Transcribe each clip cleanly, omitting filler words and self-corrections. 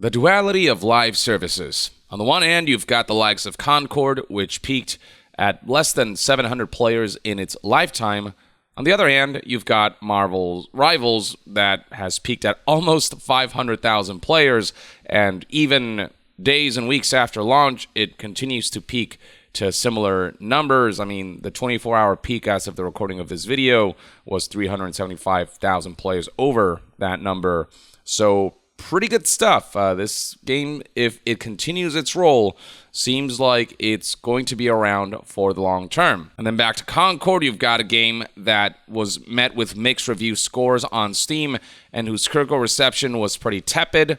The duality of live services. On the one hand, you've got the likes of Concord, which peaked at less than 700 players in its lifetime. On the other hand, you've got Marvel's Rivals that has peaked at almost 500,000 players, and even days and weeks after launch, it continues to peak to similar numbers. I mean, the 24-hour peak as of the recording of this video was 375,000 players over that number. So pretty good stuff. This game, if it continues its role, seems like it's going to be around for the long term. And then back to Concord, you've got a game that was met with mixed review scores on Steam and whose critical reception was pretty tepid.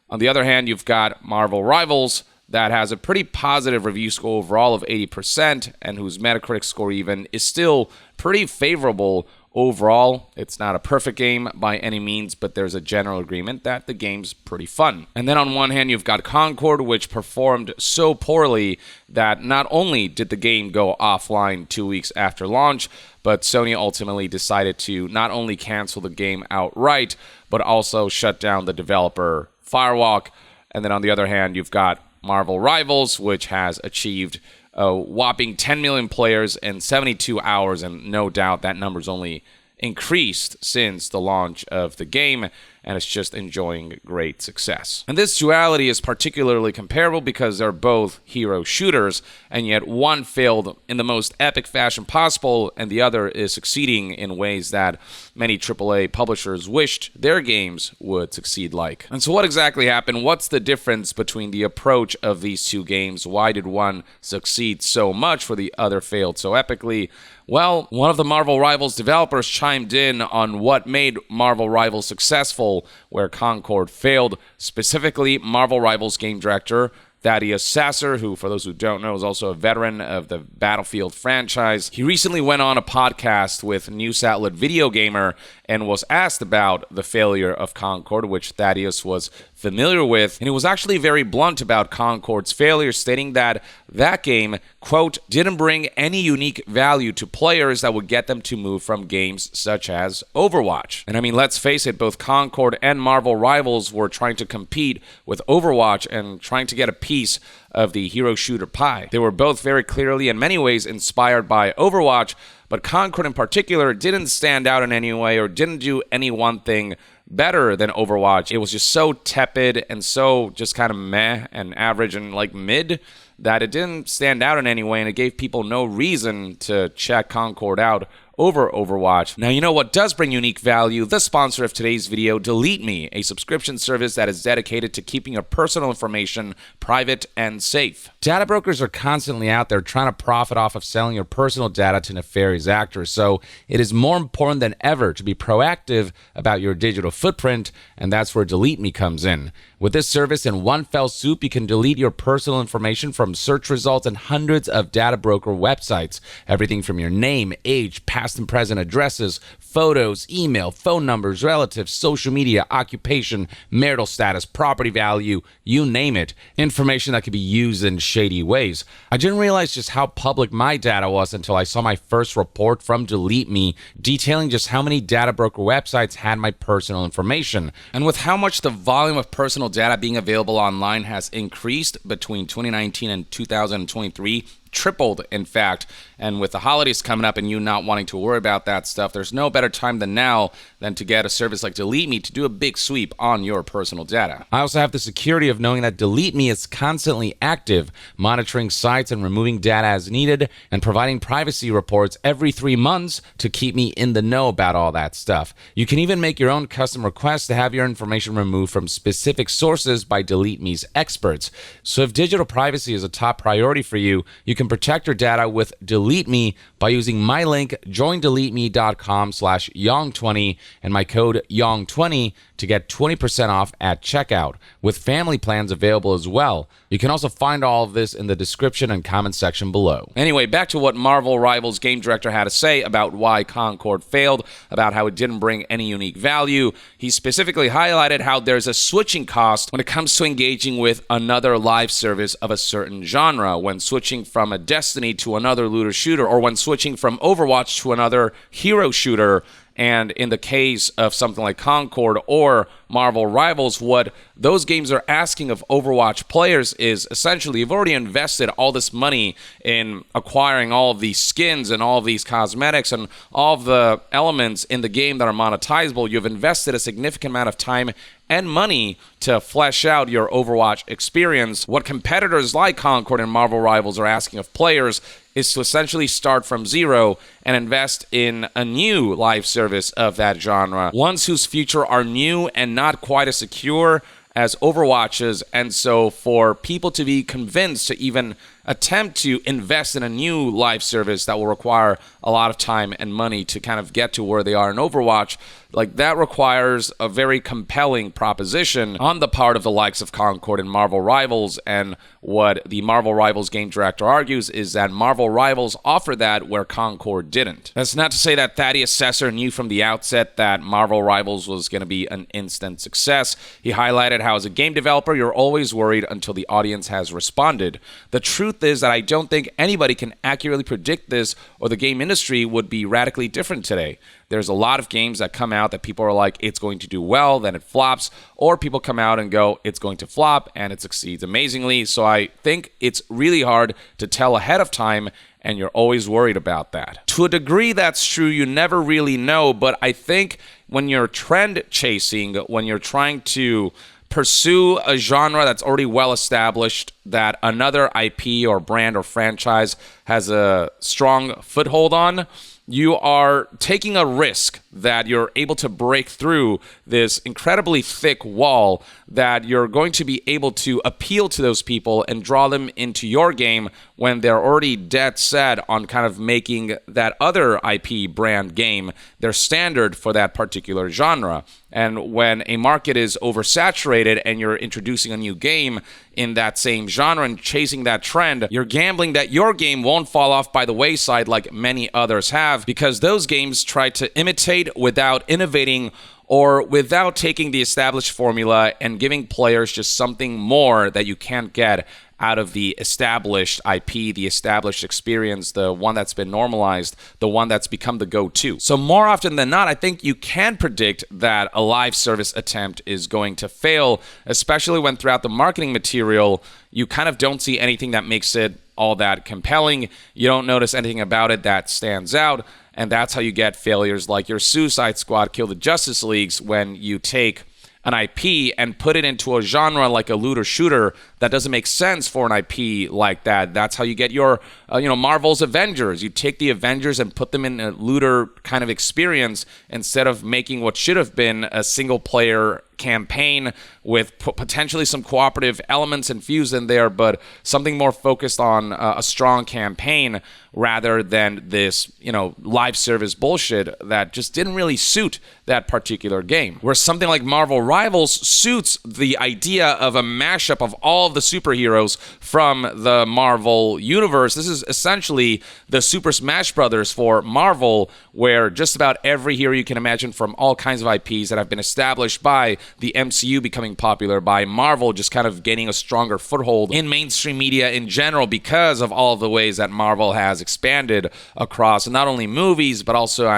On the other hand, you've got Marvel Rivals that has a pretty positive review score overall of 80% and whose Metacritic score even is still pretty favorable overall. It's not a perfect game by any means, but there's a general agreement that the game's pretty fun. And then on one hand, you've got Concord, which performed so poorly that not only did the game go offline 2 weeks after launch, but Sony ultimately decided to not only cancel the game outright, but also shut down the developer Firewalk. And then on the other hand, you've got Marvel Rivals, which has achieved a whopping 10 million players in 72 hours, and no doubt that number's only increased since the launch of the game, and it's just enjoying great success. And this duality is particularly comparable because they're both hero shooters, and yet one failed in the most epic fashion possible, and the other is succeeding in ways that many AAA publishers wished their games would succeed like. And so what exactly happened? What's the difference between the approach of these two games? Why did one succeed so much where the other failed so epically? Well, one of the Marvel Rivals developers chimed in on what made Marvel Rivals successful, where Concord failed. Specifically, Marvel Rivals game director Thaddeus Sasser, who, for those who don't know, is also a veteran of the Battlefield franchise. He recently went on a podcast with news outlet Video Gamer and was asked about the failure of Concord, which Thaddeus was familiar with, and he was actually very blunt about Concord's failure, stating that that game, quote, didn't bring any unique value to players that would get them to move from games such as Overwatch. And I mean, let's face it, both Concord and Marvel Rivals were trying to compete with Overwatch and trying to get a piece of the hero shooter pie. They were both very clearly, in many ways, inspired by Overwatch, but Concord in particular didn't stand out in any way or didn't do any one thing better than Overwatch. It was just so tepid and so just kind of meh and average and like mid that it didn't stand out in any way, and it gave people no reason to check Concord out over Overwatch. Now, you know what does bring unique value? The sponsor of today's video, DeleteMe, a subscription service that is dedicated to keeping your personal information private and safe. Data brokers are constantly out there trying to profit off of selling your personal data to nefarious actors, so it is more important than ever to be proactive about your digital footprint, and that's where DeleteMe comes in. With this service, in one fell swoop, you can delete your personal information from search results and hundreds of data broker websites. Everything from your name, age, past and present addresses, photos, email, phone numbers, relatives, social media, occupation, marital status, property value, you name it. Information that could be used in shady ways. I didn't realize just how public my data was until I saw my first report from DeleteMe detailing just how many data broker websites had my personal information. And with how much the volume of personal data being available online has increased between 2019 and 2023, tripled, in fact. And with the holidays coming up and you not wanting to worry about that stuff, there's no better time than now than to get a service like DeleteMe to do a big sweep on your personal data. I also have the security of knowing that DeleteMe is constantly active, monitoring sites and removing data as needed, and providing privacy reports every 3 months to keep me in the know about all that stuff. You can even make your own custom requests to have your information removed from specific sources by DeleteMe's experts. So if digital privacy is a top priority for you, you can protect your data with DeleteMe by using my link, joindeleteme.com/Yong20 and my code Yong20 to get 20% off at checkout, with family plans available as well. You can also find all of this in the description and comment section below. Anyway, back to what Marvel Rivals game director had to say about why Concord failed, about how it didn't bring any unique value. He specifically highlighted how there's a switching cost when it comes to engaging with another live service of a certain genre, when switching from a Destiny to another looter shooter, or when switching from Overwatch to another hero shooter. And in the case of something like Concord or Marvel Rivals, what those games are asking of Overwatch players is essentially you've already invested all this money in acquiring all of these skins and all of these cosmetics and all of the elements in the game that are monetizable. You've invested a significant amount of time and money to flesh out your Overwatch experience. What competitors like Concord and Marvel Rivals are asking of players is to essentially start from zero and invest in a new live service of that genre, ones whose future are new and not quite as secure as Overwatch's. And so for people to be convinced to even attempt to invest in a new live service that will require a lot of time and money to kind of get to where they are in Overwatch, like that requires a very compelling proposition on the part of the likes of Concord and Marvel Rivals. And what the Marvel Rivals game director argues is that Marvel Rivals offer that where Concord didn't. That's not to say that Thaddeus Sesser knew from the outset that Marvel Rivals was going to be an instant success. He highlighted how as a game developer, you're always worried until the audience has responded. The truth is that I don't think anybody can accurately predict this, or the game industry would be radically different today. There's a lot of games that come out that people are like, it's going to do well, then it flops, or people come out and go, it's going to flop, and it succeeds amazingly. So I think it's really hard to tell ahead of time, and you're always worried about that. To a degree, that's true. You never really know, but I think when you're trend chasing, when you're trying to pursue a genre that's already well established, that another IP or brand or franchise has a strong foothold on, you are taking a risk that you're able to break through this incredibly thick wall, that you're going to be able to appeal to those people and draw them into your game when they're already dead set on kind of making that other IP brand game their standard for that particular genre. And when a market is oversaturated and you're introducing a new game in that same genre and chasing that trend, you're gambling that your game won't fall off by the wayside like many others have, because those games try to imitate without innovating or without taking the established formula and giving players just something more that you can't get out of the established IP, the established experience, the one that's been normalized, the one that's become the go-to. So more often than not, I think you can predict that a live service attempt is going to fail, especially when throughout the marketing material, you kind of don't see anything that makes it all that compelling. You don't notice anything about it that stands out. And that's how you get failures like your Suicide Squad Kill the Justice Leagues, when you take an IP and put it into a genre like a looter shooter that doesn't make sense for an IP like that. That's how you get your, Marvel's Avengers. You take the Avengers and put them in a looter kind of experience instead of making what should have been a single player campaign with potentially some cooperative elements infused in there, but something more focused on a strong campaign rather than this, live service bullshit that just didn't really suit that particular game. Where something like Marvel Rivals suits the idea of a mashup of all of the superheroes from the Marvel universe. This is essentially the Super Smash Brothers for Marvel, where just about every hero you can imagine from all kinds of IPs that have been established by the MCU becoming popular, by Marvel just kind of gaining a stronger foothold in mainstream media in general because of all of the ways that Marvel has expanded across not only movies, but also,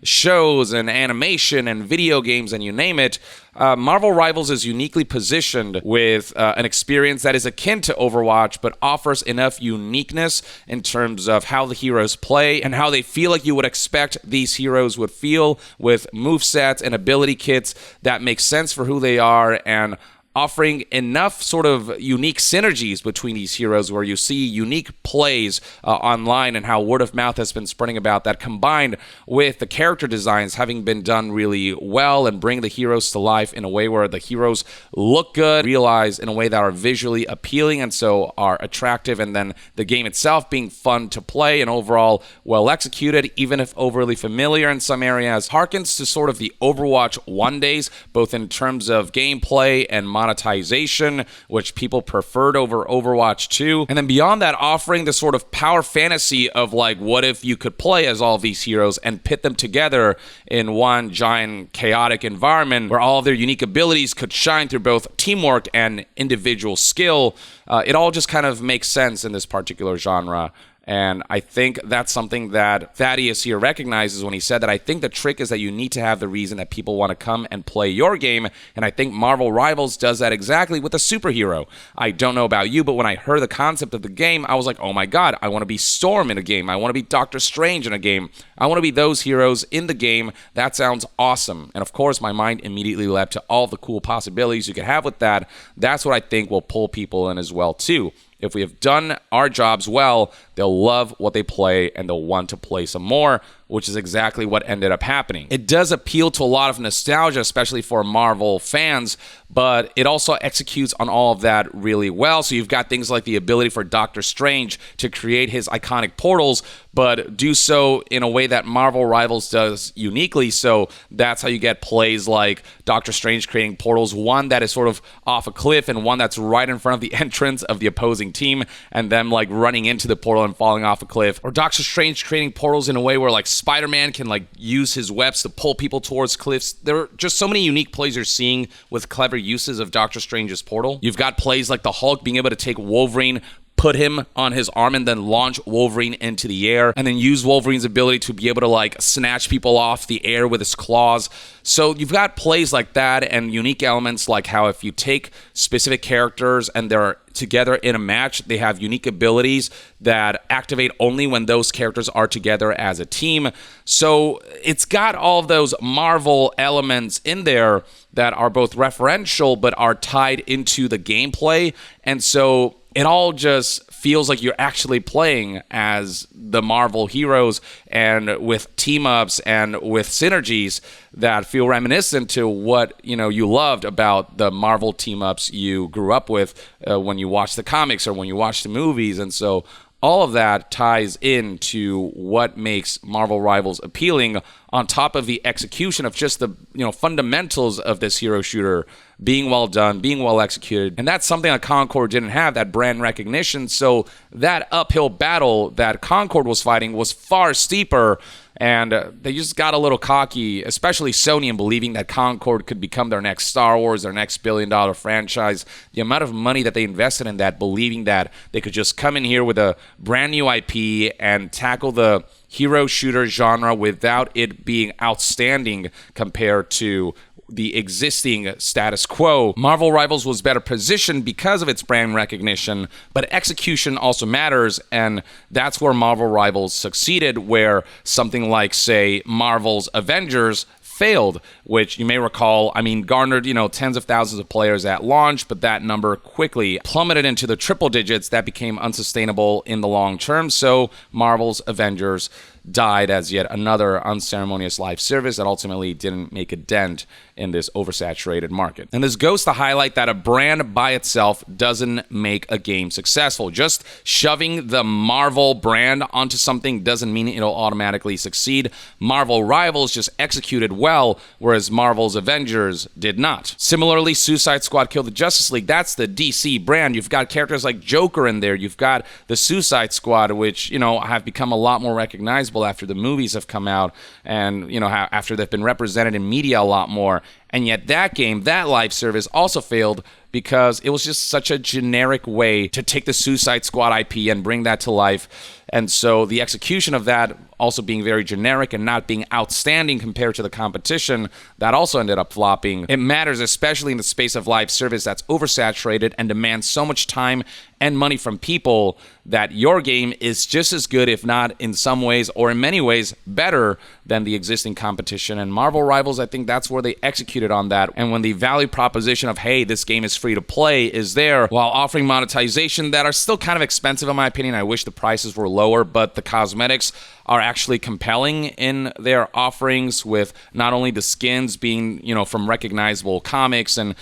shows and animation and video games and you name it. Marvel Rivals is uniquely positioned with an experience that is akin to Overwatch, but offers enough uniqueness in terms of how the heroes play and how they feel like you would expect these heroes would feel, with movesets and ability kits that make sense for who they are, and offering enough sort of unique synergies between these heroes where you see unique plays online and how word of mouth has been spreading about that, combined with the character designs having been done really well and bring the heroes to life in a way where the heroes look good, realized in a way that are visually appealing and so are attractive, and then the game itself being fun to play and overall well executed, even if overly familiar in some areas, harkens to sort of the Overwatch 1 days, both in terms of gameplay and monetization, which people preferred over Overwatch 2. And then beyond that, offering the sort of power fantasy of like, what if you could play as all of these heroes and pit them together in one giant chaotic environment where all of their unique abilities could shine through both teamwork and individual skill. It all just kind of makes sense in this particular genre. And I think that's something that Thaddeus here recognizes when he said that I think the trick is that you need to have the reason that people want to come and play your game. And I think Marvel Rivals does that exactly with a superhero. I don't know about you, but when I heard the concept of the game, I was like, oh my God, I want to be Storm in a game. I want to be Doctor Strange in a game. I want to be those heroes in the game. That sounds awesome. And of course, my mind immediately leapt to all the cool possibilities you could have with that. That's what I think will pull people in as well, too. If we have done our jobs well, they'll love what they play and they'll want to play some more, which is exactly what ended up happening. It does appeal to a lot of nostalgia, especially for Marvel fans, but it also executes on all of that really well. So you've got things like the ability for Doctor Strange to create his iconic portals, but do so in a way that Marvel Rivals does uniquely. So that's how you get plays like Doctor Strange creating portals, one that is sort of off a cliff and one that's right in front of the entrance of the opposing team, and them like running into the portal and falling off a cliff. Or Doctor Strange creating portals in a way where like Spider-Man can like use his webs to pull people towards cliffs. There are just so many unique plays you're seeing with clever uses of Doctor Strange's portal. You've got plays like the Hulk being able to take Wolverine, put him on his arm, and then launch Wolverine into the air, and then use Wolverine's ability to be able to like snatch people off the air with his claws. So you've got plays like that and unique elements like how if you take specific characters and they're together in a match, they have unique abilities that activate only when those characters are together as a team. So it's got all of those Marvel elements in there that are both referential but are tied into the gameplay. And so it all just feels like you're actually playing as the Marvel heroes, and with team-ups and with synergies that feel reminiscent to what you loved about the Marvel team-ups you grew up with when you watched the comics or when you watched the movies. And so all of that ties into what makes Marvel Rivals appealing, on top of the execution of just the fundamentals of this hero shooter being well done, being well executed. And that's something that Concord didn't have, that brand recognition. So that uphill battle that Concord was fighting was far steeper, and they just got a little cocky, especially Sony, in believing that Concord could become their next Star Wars, their next billion-dollar franchise. The amount of money that they invested in that, believing that they could just come in here with a brand new IP and tackle the hero shooter genre without it being outstanding compared to the existing status quo. Marvel Rivals was better positioned because of its brand recognition, but execution also matters, and that's where Marvel Rivals succeeded, where something like, say, Marvel's Avengers failed, which you may recall, garnered, tens of thousands of players at launch, but that number quickly plummeted into the triple digits. That became unsustainable in the long term, so Marvel's Avengers died as yet another unceremonious live service that ultimately didn't make a dent in this oversaturated market. And this goes to highlight that a brand by itself doesn't make a game successful. Just shoving the Marvel brand onto something doesn't mean it'll automatically succeed. Marvel Rivals just executed well, whereas Marvel's Avengers did not. Similarly, Suicide Squad killed the Justice League. That's the DC brand. You've got characters like Joker in there. You've got the Suicide Squad, which, have become a lot more recognizable after the movies have come out, and after they've been represented in media a lot more. And yet that game, that live service, also failed because it was just such a generic way to take the Suicide Squad IP and bring that to life. And so the execution of that also being very generic and not being outstanding compared to the competition, that also ended up flopping. It matters, especially in the space of live service that's oversaturated and demands so much time and money from people, that your game is just as good, if not in some ways or in many ways better than the existing competition. And Marvel Rivals, I think that's where they executed on that. And when the value proposition of, hey, this game is free to play is there, while offering monetization that are still kind of expensive in my opinion. I wish the prices were lower, but the cosmetics are actually compelling in their offerings, with not only the skins being, from recognizable comics and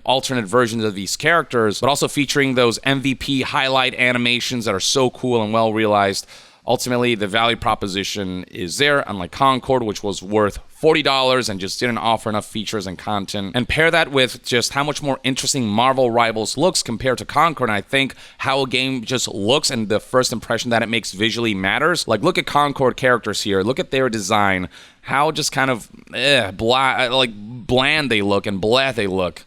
alternate versions of these characters, but also featuring those MVP highlight animations that are so cool and well realized. Ultimately, the value proposition is there, unlike Concord, which was worth $40 and just didn't offer enough features and content. And pair that with just how much more interesting Marvel Rivals looks compared to Concord, and I think how a game just looks and the first impression that it makes visually matters. Like, look at Concord characters here. Look at their design. How just kind of bland they look and blah they look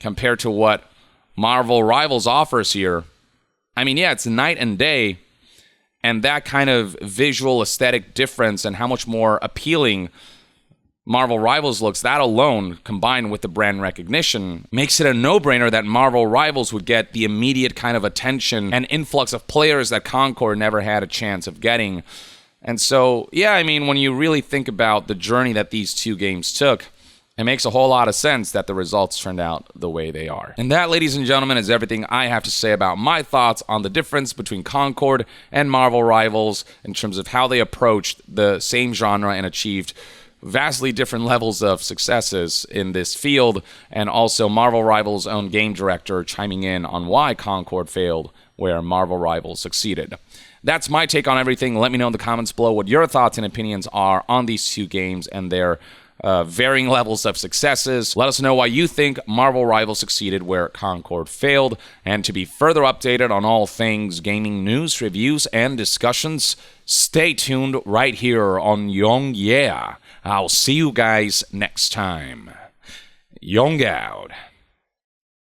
compared to what Marvel Rivals offers here. It's night and day. And that kind of visual aesthetic difference and how much more appealing Marvel Rivals looks, that alone, combined with the brand recognition, makes it a no-brainer that Marvel Rivals would get the immediate kind of attention and influx of players that Concord never had a chance of getting. And so, yeah, I mean, when you really think about the journey that these two games took, it makes a whole lot of sense that the results turned out the way they are. And that, ladies and gentlemen, is everything I have to say about my thoughts on the difference between Concord and Marvel Rivals in terms of how they approached the same genre and achieved vastly different levels of successes in this field, and also Marvel Rivals' own game director chiming in on why Concord failed where Marvel Rivals succeeded. That's my take on everything. Let me know in the comments below what your thoughts and opinions are on these two games and their varying levels of successes. Let us know why you think Marvel Rivals succeeded where Concord failed. And to be further updated on all things gaming news, reviews, and discussions, stay tuned right here on Young Yeah. I'll see you guys next time. Young out.